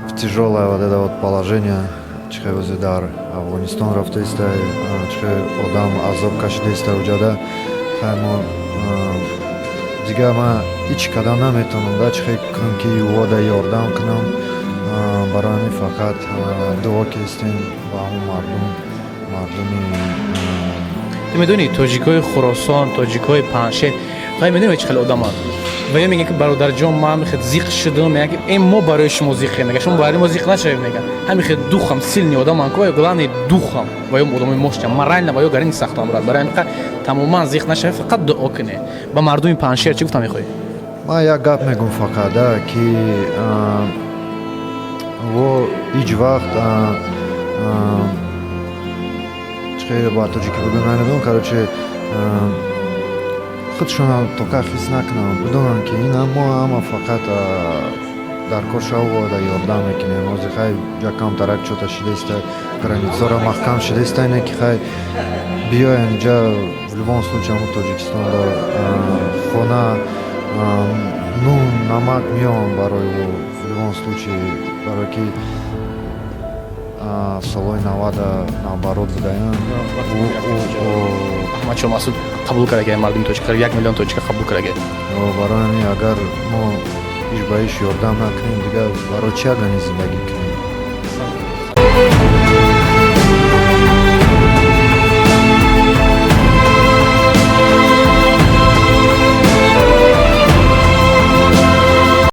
в тяжелое вот это вот положение, чихай o'zi дар Афганистон рафтаистай, чихай одам азоб кашидаистай уҷада, хай мо дига ма ҳеҷ қадам наметавонам да чихай кунам ки вода ёрдам кунам, барои ҳамин фақат дуо кистем ба ҳамон мардуми ту медонӣ тоҷикҳои Хуросон, тоҷикҳои Паншер, ҳай медонӣ чӣ хеле одаманд ва ё мегӯянд ки бародарҷон ман мехед зиқ шудам, мегӯянд ки мо барои шумо зиқем, мегӯянд шумо барои мо зиқ нашавед, мегӯянд ҳамин хел духам силни одаманд ва ё главне духам ва ё одамои мошчам морально ва ё гарини сахтам бурад, барои ҳамин тамоман зиқ нашавед, фақат дуо кунед. Ба мардуми Паншер чӣ гуфта мехоҳӣ? ман як гап мегӯям фақат да ки во ҳеҷ вақт чихай ба тоҷикӣ бигӯям намедонам, короче худшон тока хис накунам, бидонам ки ин мо ҳама фақат дар кошавода ёрдам мекунем. ҳозир хай якам тарак чота шидаистай, границаро маҳкам шидаистай, не ки хай биёян инҷа в любом случае ҳамун Тоҷикистонда хона, нун, намак меёвам барои во в любом случае, барое ки солҳои 90 наоборот будаям. Аҳмадшоҳ Масъуд қабул кардаги мардуми тоҷикаро 1 миллион тоҷика қабул кардаги. Барои ҳамин агар мо иш ба иш ёрдам накунем, дигар барои чӣ агани зиндагӣ кунем?